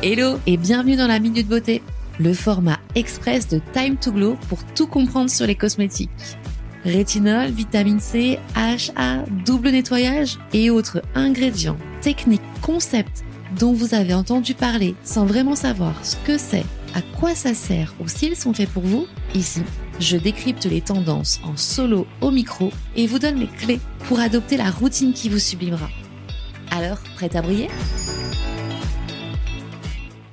Hello et bienvenue dans la Minute Beauté, le format express de Time to Glow pour tout comprendre sur les cosmétiques. Rétinol, vitamine C, AHA, double nettoyage et autres ingrédients, techniques, concepts dont vous avez entendu parler sans vraiment savoir ce que c'est, à quoi ça sert ou s'ils sont faits pour vous. Ici, je décrypte les tendances en solo au micro et vous donne les clés pour adopter la routine qui vous sublimera. Alors, prête à briller ?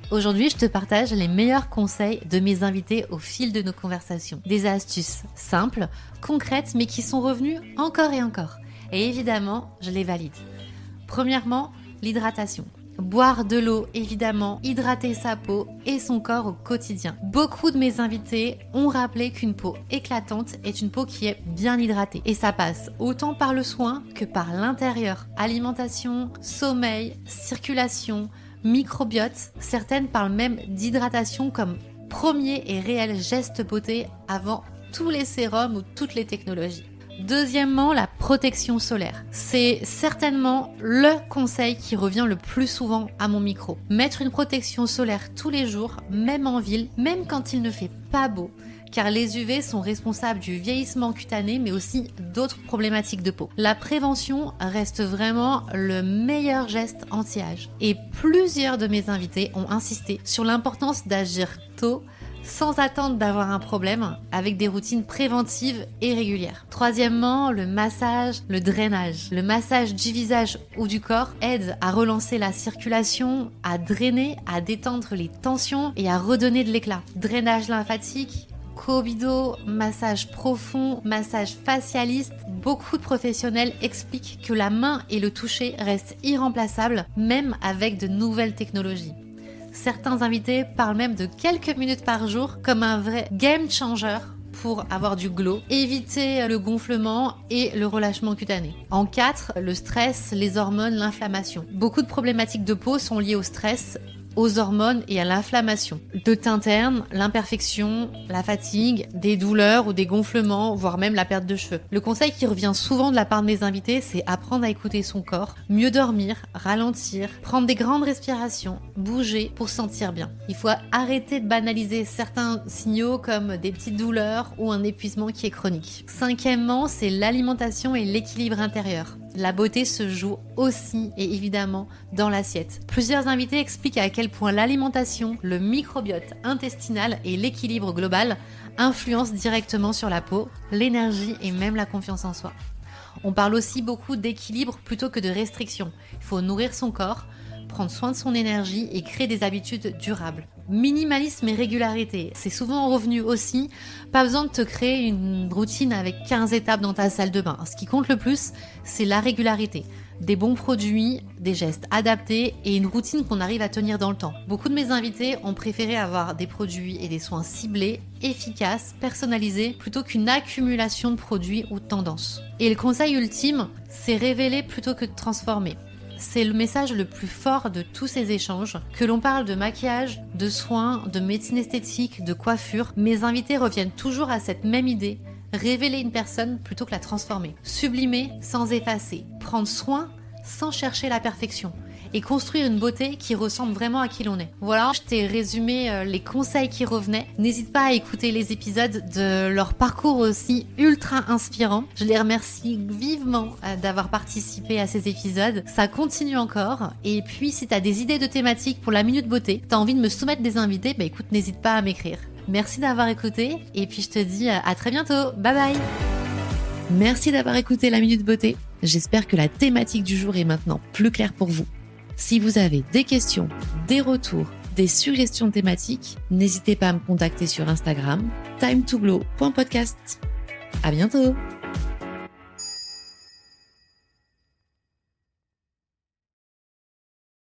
Aujourd'hui, je te partage les meilleurs conseils de mes invités au fil de nos conversations. Des astuces simples, concrètes, mais qui sont revenues encore et encore. Et évidemment, je les valide. Premièrement, l'hydratation. Boire de l'eau, évidemment, hydrater sa peau et son corps au quotidien. Beaucoup de mes invités ont rappelé qu'une peau éclatante est une peau qui est bien hydratée. Et ça passe autant par le soin que par l'intérieur. Alimentation, sommeil, circulation, microbiote. Certaines parlent même d'hydratation comme premier et réel geste beauté avant tous les sérums ou toutes les technologies. Deuxièmement, la protection solaire. C'est certainement le conseil qui revient le plus souvent à mon micro. Mettre une protection solaire tous les jours, même en ville, même quand il ne fait pas beau, car les UV sont responsables du vieillissement cutané, mais aussi d'autres problématiques de peau. La prévention reste vraiment le meilleur geste anti-âge. Et plusieurs de mes invités ont insisté sur l'importance d'agir tôt, sans attendre d'avoir un problème, avec des routines préventives et régulières. Troisièmement, le massage, le drainage. Le massage du visage ou du corps aide à relancer la circulation, à drainer, à détendre les tensions et à redonner de l'éclat. Drainage lymphatique, Kobido, massage profond, massage facialiste. Beaucoup de professionnels expliquent que la main et le toucher restent irremplaçables, même avec de nouvelles technologies. Certains invités parlent même de quelques minutes par jour comme un vrai game changer pour avoir du glow, éviter le gonflement et le relâchement cutané. En 4, le stress, les hormones, l'inflammation. Beaucoup de problématiques de peau sont liées au stress, aux hormones et à l'inflammation. De teint terne, l'imperfection, la fatigue, des douleurs ou des gonflements, voire même la perte de cheveux. Le conseil qui revient souvent de la part de mes invités, c'est apprendre à écouter son corps, mieux dormir, ralentir, prendre des grandes respirations, bouger pour se sentir bien. Il faut arrêter de banaliser certains signaux comme des petites douleurs ou un épuisement qui est chronique. Cinquièmement, c'est l'alimentation et l'équilibre intérieur. La beauté se joue aussi et évidemment dans l'assiette. Plusieurs invités expliquent à quel point l'alimentation, le microbiote intestinal et l'équilibre global influencent directement sur la peau, l'énergie et même la confiance en soi. On parle aussi beaucoup d'équilibre plutôt que de restriction. Il faut nourrir son corps, prendre soin de son énergie et créer des habitudes durables. Minimalisme et régularité, c'est souvent revenu aussi. Pas besoin de te créer une routine avec 15 étapes dans ta salle de bain. Ce qui compte le plus, c'est la régularité. Des bons produits, des gestes adaptés et une routine qu'on arrive à tenir dans le temps. Beaucoup de mes invités ont préféré avoir des produits et des soins ciblés, efficaces, personnalisés, plutôt qu'une accumulation de produits ou de tendances. Et le conseil ultime, c'est révéler plutôt que de transformer. C'est le message le plus fort de tous ces échanges. Que l'on parle de maquillage, de soins, de médecine esthétique, de coiffure, mes invités reviennent toujours à cette même idée. Révéler une personne plutôt que la transformer. Sublimer sans effacer. Prendre soin sans chercher la perfection. Et construire une beauté qui ressemble vraiment à qui l'on est. Voilà, je t'ai résumé les conseils qui revenaient. N'hésite pas à écouter les épisodes de leur parcours aussi ultra inspirant. Je les remercie vivement d'avoir participé à ces épisodes. Ça continue encore. Et puis, si tu as des idées de thématiques pour la Minute Beauté, tu as envie de me soumettre des invités, bah écoute, n'hésite pas à m'écrire. Merci d'avoir écouté. Et puis, je te dis à très bientôt. Bye bye. Merci d'avoir écouté la Minute Beauté. J'espère que la thématique du jour est maintenant plus claire pour vous. Si vous avez des questions, des retours, des suggestions thématiques, n'hésitez pas à me contacter sur Instagram, time2glow.podcast. À bientôt!